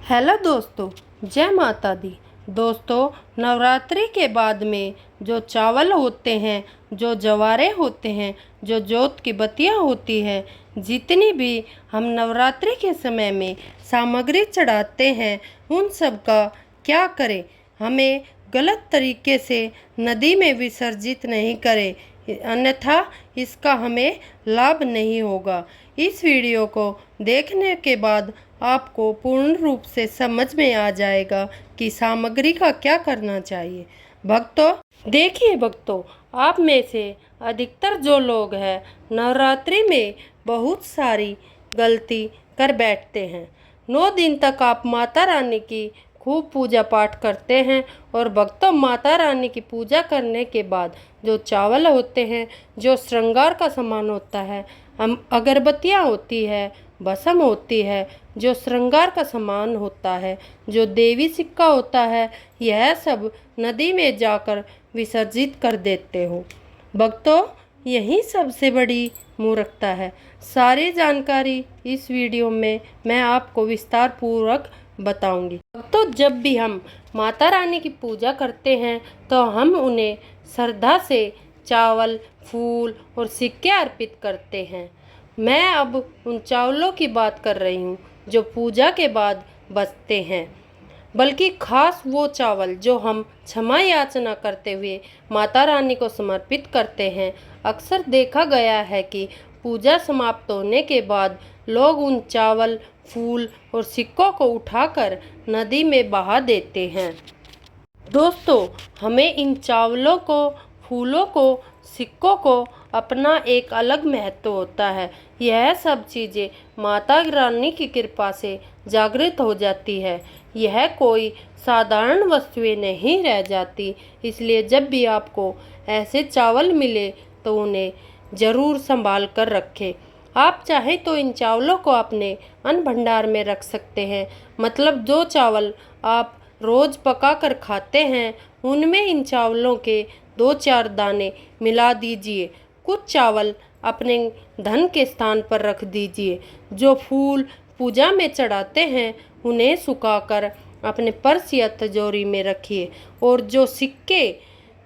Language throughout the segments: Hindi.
हेलो दोस्तों, जय माता दी। दोस्तों, नवरात्रि के बाद में जो चावल होते हैं, जो जवारे होते हैं, जो जोत की बत्तियां होती है, जितनी भी हम नवरात्रि के समय में सामग्री चढ़ाते हैं, उन सब का क्या करें। हमें गलत तरीके से नदी में विसर्जित नहीं करें, अन्यथा इसका हमें लाभ नहीं होगा। इस वीडियो को देखने के बाद आपको पूर्ण रूप से समझ में आ जाएगा कि सामग्री का क्या करना चाहिए। भक्तों, देखिए भक्तों, आप में से अधिकतर जो लोग हैं नवरात्रि में बहुत सारी गलती कर बैठते हैं। 9 दिन तक आप माता रानी की खूब पूजा पाठ करते हैं और भक्तों, माता रानी की पूजा करने के बाद जो चावल होते हैं, जो श्रृंगार का सामान होता है, हम अगरबत्तियाँ होती है, भस्म होती है, जो श्रृंगार का सामान होता है, जो देवी सिक्का होता है, यह सब नदी में जाकर विसर्जित कर देते हो। भक्तों, यही सबसे बड़ी मूर्खता है। सारी जानकारी इस वीडियो में मैं आपको विस्तार पूर्वक बताऊंगी। तो जब भी हम माता रानी की पूजा करते हैं तो हम उन्हें श्रद्धा से चावल, फूल और सिक्के अर्पित करते हैं। मैं अब उन चावलों की बात कर रही हूँ जो पूजा के बाद बचते हैं, बल्कि खास वो चावल जो हम क्षमा याचना करते हुए माता रानी को समर्पित करते हैं। अक्सर देखा गया है कि पूजा समाप्त होने के बाद लोग उन चावल, फूल और सिक्कों को उठाकर नदी में बहा देते हैं। दोस्तों, हमें इन चावलों को, फूलों को, सिक्कों को अपना एक अलग महत्व होता है। यह सब चीज़ें माता रानी की कृपा से जागृत हो जाती है। यह कोई साधारण वस्तुएं नहीं रह जाती। इसलिए जब भी आपको ऐसे चावल मिले तो उन्हें ज़रूर संभाल कर रखें। आप चाहे तो इन चावलों को अपने अन्न भंडार में रख सकते हैं। मतलब जो चावल आप रोज़ पका कर खाते हैं, उनमें इन चावलों के 2-4 दाने मिला दीजिए। कुछ चावल अपने धन के स्थान पर रख दीजिए। जो फूल पूजा में चढ़ाते हैं उन्हें सुखाकर अपने पर्स या तिजोरी में रखिए, और जो सिक्के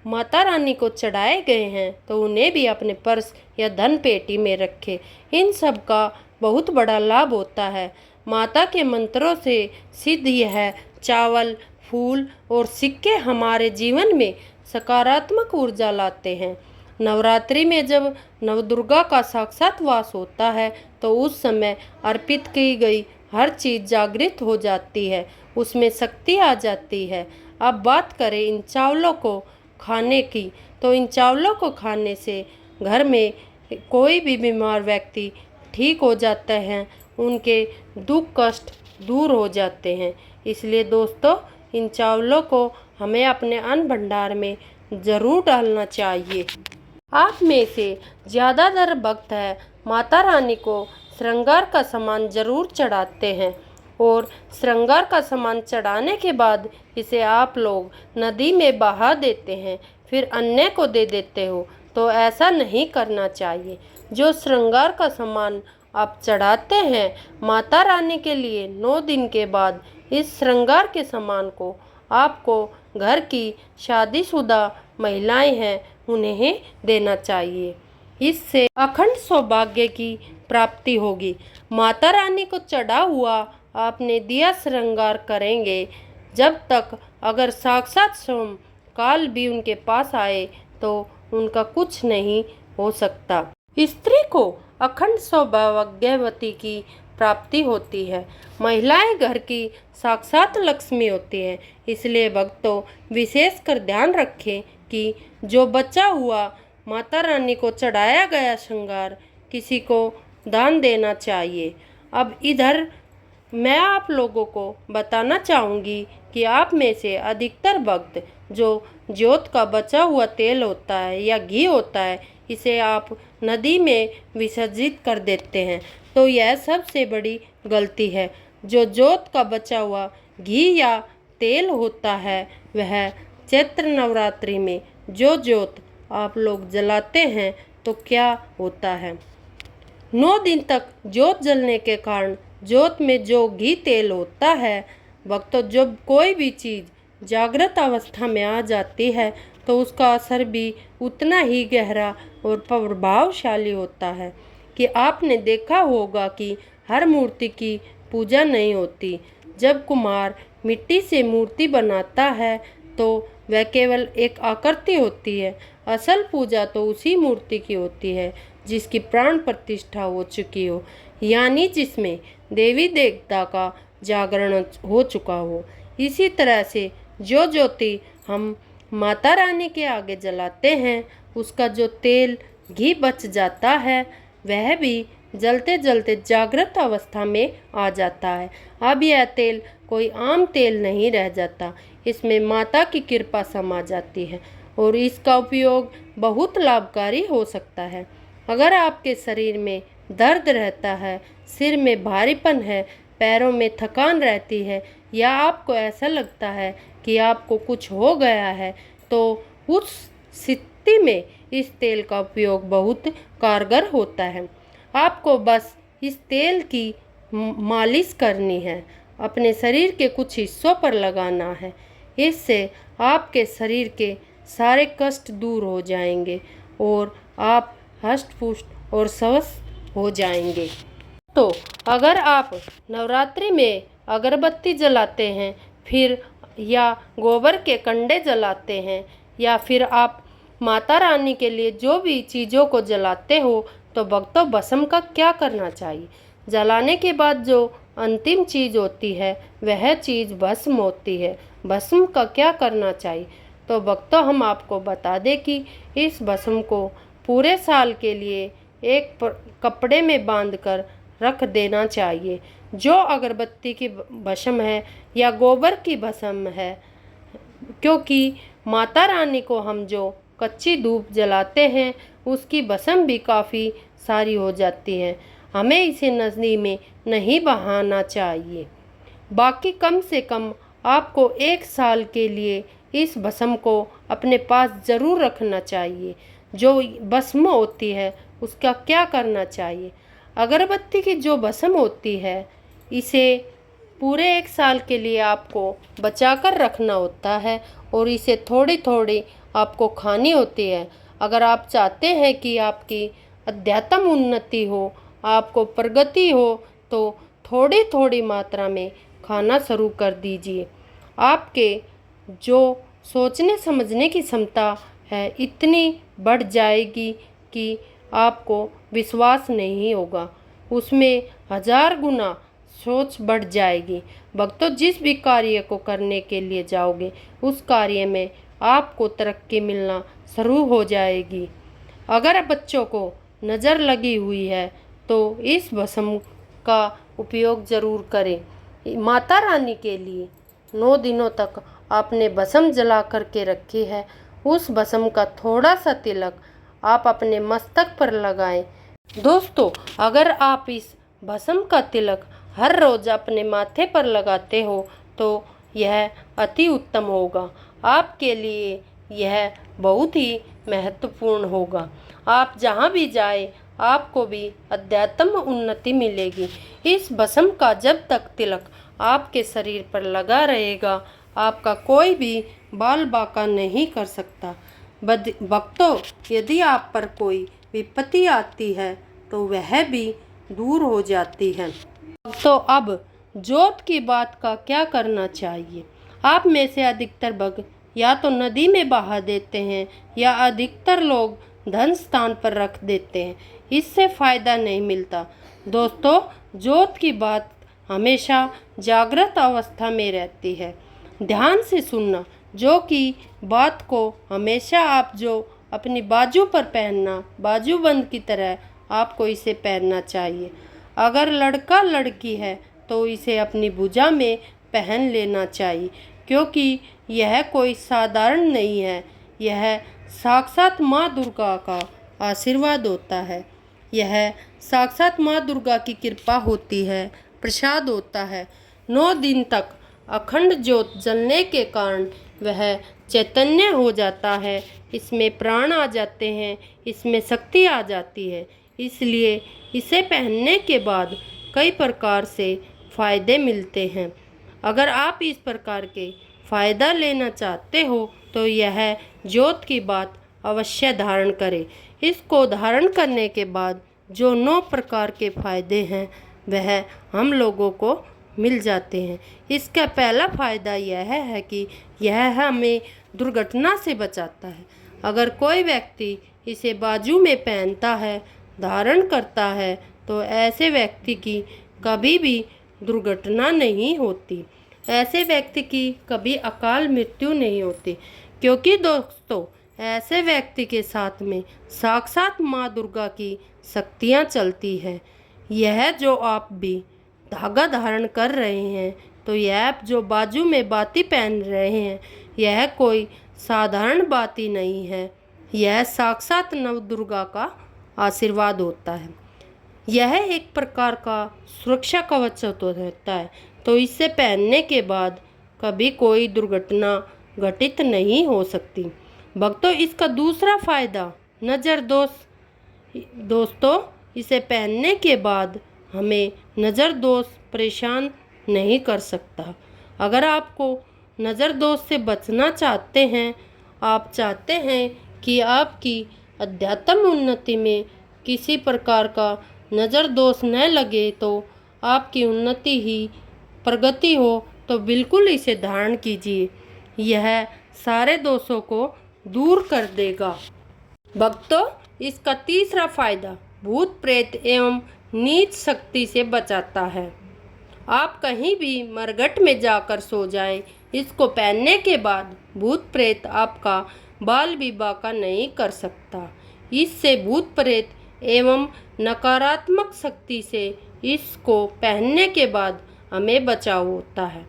माता रानी को चढ़ाए गए हैं तो उन्हें भी अपने पर्स या धन पेटी में रखें। इन सब का बहुत बड़ा लाभ होता है। माता के मंत्रों से सिद्ध यह चावल, फूल और सिक्के हमारे जीवन में सकारात्मक ऊर्जा लाते हैं। नवरात्रि में जब नवदुर्गा का साक्षात वास होता है तो उस समय अर्पित की गई हर चीज़ जागृत हो जाती है, उसमें शक्ति आ जाती है। अब बात करें इन चावलों को खाने की, तो इन चावलों को खाने से घर में कोई भी बीमार व्यक्ति ठीक हो जाते हैं, उनके दुख कष्ट दूर हो जाते हैं। इसलिए दोस्तों, इन चावलों को हमें अपने अन्न भंडार में ज़रूर डालना चाहिए। आप में से ज़्यादातर भक्त है माता रानी को श्रृंगार का सामान ज़रूर चढ़ाते हैं, और श्रृंगार का सामान चढ़ाने के बाद इसे आप लोग नदी में बहा देते हैं, फिर अन्य को दे देते हो। तो ऐसा नहीं करना चाहिए। जो श्रृंगार का सामान आप चढ़ाते हैं माता रानी के लिए, 9 दिन के बाद इस श्रृंगार के सामान को आपको घर की शादीशुदा महिलाएं हैं उन्हें देना चाहिए। इससे अखंड सौभाग्य की प्राप्ति होगी। माता रानी को चढ़ा हुआ आपने दिया श्रृंगार करेंगे जब तक, अगर साक्षात सोम काल भी उनके पास आए तो उनका कुछ नहीं हो सकता। स्त्री को अखंड सौभाग्यवती की प्राप्ति होती है। महिलाएं घर की साक्षात लक्ष्मी होती हैं। इसलिए भक्तों, विशेषकर ध्यान रखें कि जो बचा हुआ माता रानी को चढ़ाया गया श्रृंगार किसी को दान देना चाहिए। अब इधर मैं आप लोगों को बताना चाहूँगी कि आप में से अधिकतर भक्त जो ज्योत का बचा हुआ तेल होता है या घी होता है, इसे आप नदी में विसर्जित कर देते हैं, तो यह सबसे बड़ी गलती है। जो ज्योत का बचा हुआ घी या तेल होता है, वह चैत्र नवरात्रि में जो ज्योत आप लोग जलाते हैं तो क्या होता है, 9 दिन तक ज्योत जलने के कारण ज्योत में जो घी तेल होता है भक्तों, जब कोई भी चीज़ जागृत अवस्था में आ जाती है तो उसका असर भी उतना ही गहरा और प्रभावशाली होता है कि आपने देखा होगा कि हर मूर्ति की पूजा नहीं होती। जब कुम्हार मिट्टी से मूर्ति बनाता है तो वह केवल एक आकृति होती है। असल पूजा तो उसी मूर्ति की होती है जिसकी प्राण प्रतिष्ठा हो चुकी हो, यानी जिसमें देवी देवता का जागरण हो चुका हो। इसी तरह से जो ज्योति हम माता रानी के आगे जलाते हैं, उसका जो तेल घी बच जाता है वह भी जलते जलते जागृत अवस्था में आ जाता है। अब यह तेल कोई आम तेल नहीं रह जाता, इसमें माता की कृपा समा जाती है और इसका उपयोग बहुत लाभकारी हो सकता है। अगर आपके शरीर में दर्द रहता है, सिर में भारीपन है, पैरों में थकान रहती है या आपको ऐसा लगता है कि आपको कुछ हो गया है, तो उस स्थिति में इस तेल का उपयोग बहुत कारगर होता है। आपको बस इस तेल की मालिश करनी है, अपने शरीर के कुछ हिस्सों पर लगाना है। इससे आपके शरीर के सारे कष्ट दूर हो जाएंगे और आप हष्ट पुष्ट और स्वस्थ हो जाएंगे। तो अगर आप नवरात्रि में अगरबत्ती जलाते हैं फिर या गोबर के कंडे जलाते हैं या फिर आप माता रानी के लिए जो भी चीज़ों को जलाते हो, तो भक्तों भस्म का क्या करना चाहिए। जलाने के बाद जो अंतिम चीज़ होती है वह चीज़ भस्म होती है। भस्म का क्या करना चाहिए, तो भक्तों हम आपको बता दें कि इस भस्म को पूरे साल के लिए एक कपड़े में बांधकर रख देना चाहिए। जो अगरबत्ती की भस्म है या गोबर की भस्म है, क्योंकि माता रानी को हम जो कच्ची धूप जलाते हैं उसकी भस्म भी काफ़ी सारी हो जाती है। हमें इसे नज़नी में नहीं बहाना चाहिए। बाकी कम से कम आपको एक साल के लिए इस भस्म को अपने पास ज़रूर रखना चाहिए। जो भस्म होती है उसका क्या करना चाहिए, अगरबत्ती की जो भस्म होती है इसे पूरे एक साल के लिए आपको बचा कर रखना होता है और इसे थोड़ी थोड़ी आपको खानी होती है। अगर आप चाहते हैं कि आपकी अध्यात्म उन्नति हो, आपको प्रगति हो, तो थोड़ी थोड़ी मात्रा में खाना शुरू कर दीजिए। आपके जो सोचने समझने की क्षमता है इतनी बढ़ जाएगी कि आपको विश्वास नहीं होगा, उसमें 1000 गुना सोच बढ़ जाएगी। भक्तों, जिस भी कार्य को करने के लिए जाओगे उस कार्य में आपको तरक्की मिलना शुरू हो जाएगी। अगर बच्चों को नज़र लगी हुई है तो इस भस्म का उपयोग ज़रूर करें। माता रानी के लिए 9 दिनों तक आपने भस्म जला करके रखी है, उस भस्म का थोड़ा सा तिलक आप अपने मस्तक पर लगाएं। दोस्तों, अगर आप इस भस्म का तिलक हर रोज़ अपने माथे पर लगाते हो तो यह अति उत्तम होगा। आपके लिए यह बहुत ही महत्वपूर्ण होगा। आप जहाँ भी जाए आपको भी अध्यात्म उन्नति मिलेगी। इस भस्म का जब तक तिलक आपके शरीर पर लगा रहेगा आपका कोई भी बाल बाका नहीं कर सकता। भक्तों, यदि आप पर कोई विपत्ति आती है तो वह भी दूर हो जाती है। तो अब जोत की बात का क्या करना चाहिए। आप में से अधिकतर भक्त या तो नदी में बहा देते हैं या अधिकतर लोग धन स्थान पर रख देते हैं, इससे फ़ायदा नहीं मिलता। दोस्तों, जोत की बात हमेशा जागृत अवस्था में रहती है। ध्यान से सुनना, जो कि बात को हमेशा आप जो अपनी बाजू पर पहनना, बाजूबंद की तरह आपको इसे पहनना चाहिए। अगर लड़का लड़की है तो इसे अपनी भुजा में पहन लेना चाहिए, क्योंकि यह कोई साधारण नहीं है, यह साक्षात माँ दुर्गा का आशीर्वाद होता है। यह साक्षात माँ दुर्गा की कृपा होती है, प्रसाद होता है। 9 दिन तक अखंड ज्योत जलने के कारण वह चैतन्य हो जाता है, इसमें प्राण आ जाते हैं, इसमें शक्ति आ जाती है। इसलिए इसे पहनने के बाद कई प्रकार से फ़ायदे मिलते हैं। अगर आप इस प्रकार के फ़ायदा लेना चाहते हो तो यह ज्योत की बात अवश्य धारण करें। इसको धारण करने के बाद जो 9 प्रकार के फ़ायदे हैं वह हम लोगों को मिल जाते हैं। इसका पहला फ़ायदा यह है कि यह हमें दुर्घटना से बचाता है। अगर कोई व्यक्ति इसे बाजू में पहनता है, धारण करता है, तो ऐसे व्यक्ति की कभी भी दुर्घटना नहीं होती, ऐसे व्यक्ति की कभी अकाल मृत्यु नहीं होती, क्योंकि दोस्तों ऐसे व्यक्ति के साथ में साक्षात माँ दुर्गा की शक्तियाँ चलती है। यह जो आप भी धागा धारण कर रहे हैं, तो यह जो बाजू में बाती पहन रहे हैं, यह कोई साधारण बाती नहीं है, यह साक्षात नव दुर्गा का आशीर्वाद होता है। यह एक प्रकार का सुरक्षा कवच होता है, तो इसे पहनने के बाद कभी कोई दुर्घटना घटित नहीं हो सकती। भक्तों, इसका दूसरा फायदा नज़र दोष। दोस्तों, इसे पहनने के बाद हमें नज़र दोष परेशान नहीं कर सकता। अगर आपको नज़र दोष से बचना चाहते हैं, आप चाहते हैं कि आपकी अध्यात्म उन्नति में किसी प्रकार का नज़र दोष न लगे, तो आपकी उन्नति ही प्रगति हो, तो बिल्कुल इसे धारण कीजिए। यह सारे दोषों को दूर कर देगा। भक्तों, इसका तीसरा फायदा भूत प्रेत एवं नीच शक्ति से बचाता है। आप कहीं भी मरघट में जाकर सो जाएं, इसको पहनने के बाद भूत प्रेत आपका बाल भी बाका नहीं कर सकता। इससे भूत प्रेत एवं नकारात्मक शक्ति से इसको पहनने के बाद हमें बचाव होता है।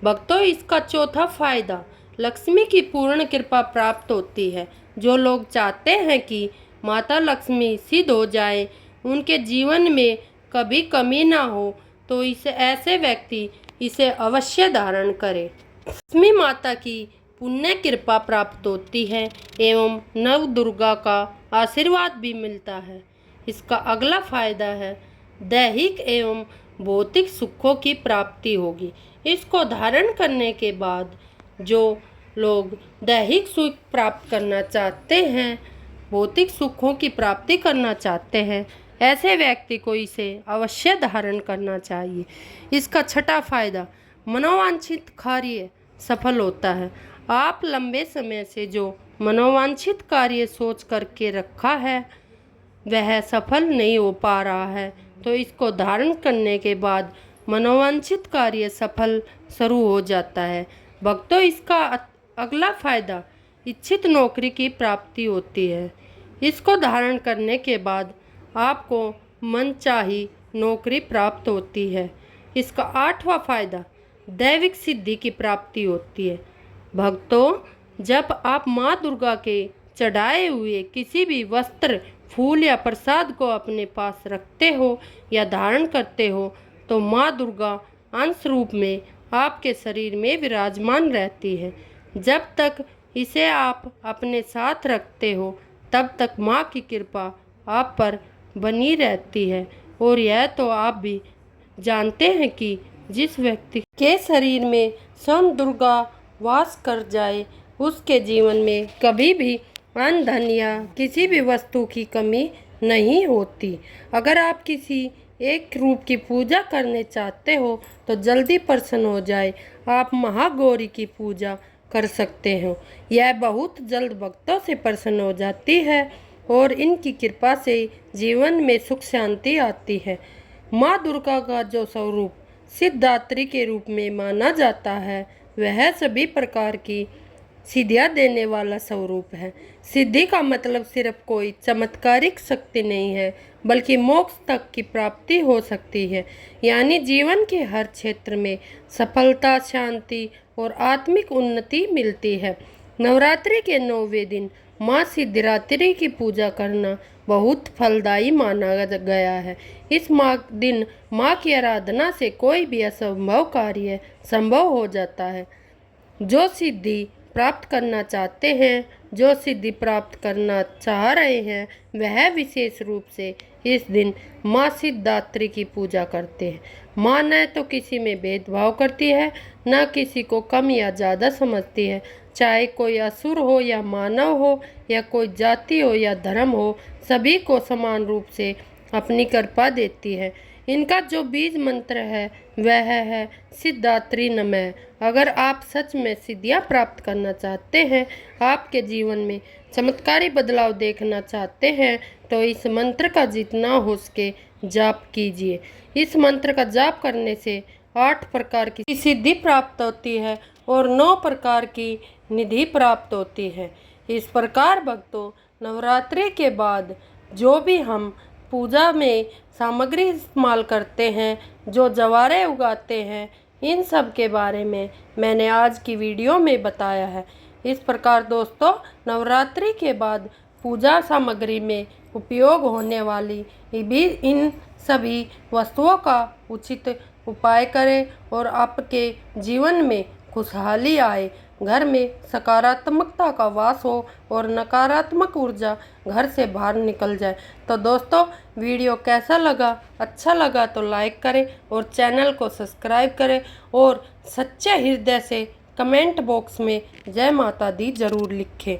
भक्तों, इसका चौथा फायदा लक्ष्मी की पूर्ण कृपा प्राप्त होती है। जो लोग चाहते हैं कि माता लक्ष्मी सिद्ध हो जाए, उनके जीवन में कभी कमी ना हो, तो इसे ऐसे व्यक्ति इसे अवश्य धारण करें। लक्ष्मी माता की पुण्य कृपा प्राप्त होती है एवं नव दुर्गा का आशीर्वाद भी मिलता है। इसका अगला फायदा है दैहिक एवं भौतिक सुखों की प्राप्ति होगी। इसको धारण करने के बाद जो लोग दैहिक सुख प्राप्त करना चाहते हैं, भौतिक सुखों की प्राप्ति करना चाहते हैं, ऐसे व्यक्ति को इसे अवश्य धारण करना चाहिए। इसका छठा फायदा मनोवांछित कार्य सफल होता है। आप लंबे समय से जो मनोवांछित कार्य सोच करके रखा है वह सफल नहीं हो पा रहा है, तो इसको धारण करने के बाद मनोवांछित कार्य सफल शुरू हो जाता है। भक्तों, इसका अगला फायदा इच्छित नौकरी की प्राप्ति होती है। इसको धारण करने के बाद आपको मनचाही नौकरी प्राप्त होती है। इसका आठवां फायदा दैविक सिद्धि की प्राप्ति होती है। भक्तों, जब आप माँ दुर्गा के चढ़ाए हुए किसी भी वस्त्र, फूल या प्रसाद को अपने पास रखते हो या धारण करते हो, तो माँ दुर्गा अंश रूप में आपके शरीर में विराजमान रहती है। जब तक इसे आप अपने साथ रखते हो, तब तक माँ की कृपा आप पर बनी रहती है। और यह तो आप भी जानते हैं कि जिस व्यक्ति के शरीर में स्वयं दुर्गा वास कर जाए, उसके जीवन में कभी भी अन्न धन या किसी भी वस्तु की कमी नहीं होती। अगर आप किसी एक रूप की पूजा करने चाहते हो तो जल्दी प्रसन्न हो जाए, आप महागौरी की पूजा कर सकते हो। यह बहुत जल्द भक्तों से प्रसन्न हो जाती है और इनकी कृपा से जीवन में सुख शांति आती है। माँ दुर्गा का जो स्वरूप सिद्धात्री के रूप में माना जाता है, वह सभी प्रकार की सिद्धियाँ देने वाला स्वरूप है। सिद्धि का मतलब सिर्फ कोई चमत्कारिक शक्ति नहीं है, बल्कि मोक्ष तक की प्राप्ति हो सकती है। यानी जीवन के हर क्षेत्र में सफलता, शांति और आत्मिक उन्नति मिलती है। नवरात्रि के 9वें दिन माँ सिद्धिदात्री की पूजा करना बहुत फलदायी माना गया है। इस दिन माँ की आराधना से कोई भी असंभव कार्य संभव हो जाता है। जो सिद्धि प्राप्त करना चाहते हैं, जो सिद्धि प्राप्त करना चाह रहे हैं, वह विशेष रूप से इस दिन माँ सिद्धात्री की पूजा करते हैं। माँ न तो किसी में भेदभाव करती है, न किसी को कम या ज़्यादा समझती है। चाहे कोई असुर हो या मानव हो, या कोई जाति हो या धर्म हो, सभी को समान रूप से अपनी कृपा देती है। इनका जो बीज मंत्र है वह है सिद्धात्री नमः। अगर आप सच में सिद्धियाँ प्राप्त करना चाहते हैं, आपके जीवन में चमत्कारी बदलाव देखना चाहते हैं, तो इस मंत्र का जितना हो सके जाप कीजिए। इस मंत्र का जाप करने से 8 प्रकार की सिद्धि प्राप्त होती है और 9 प्रकार की निधि प्राप्त होती है। इस प्रकार भक्तों, नवरात्रि के बाद जो भी हम पूजा में सामग्री इस्तेमाल करते हैं, जो जवारे उगाते हैं, इन सब के बारे में मैंने आज की वीडियो में बताया है। इस प्रकार दोस्तों, नवरात्रि के बाद पूजा सामग्री में उपयोग होने वाली भी इन सभी वस्तुओं का उचित उपाय करें और आपके जीवन में खुशहाली आए, घर में सकारात्मकता का वास हो और नकारात्मक ऊर्जा घर से बाहर निकल जाए। तो दोस्तों, वीडियो कैसा लगा? अच्छा लगा तो लाइक करें और चैनल को सब्सक्राइब करें और सच्चे हृदय से कमेंट बॉक्स में जय माता दी जरूर लिखें।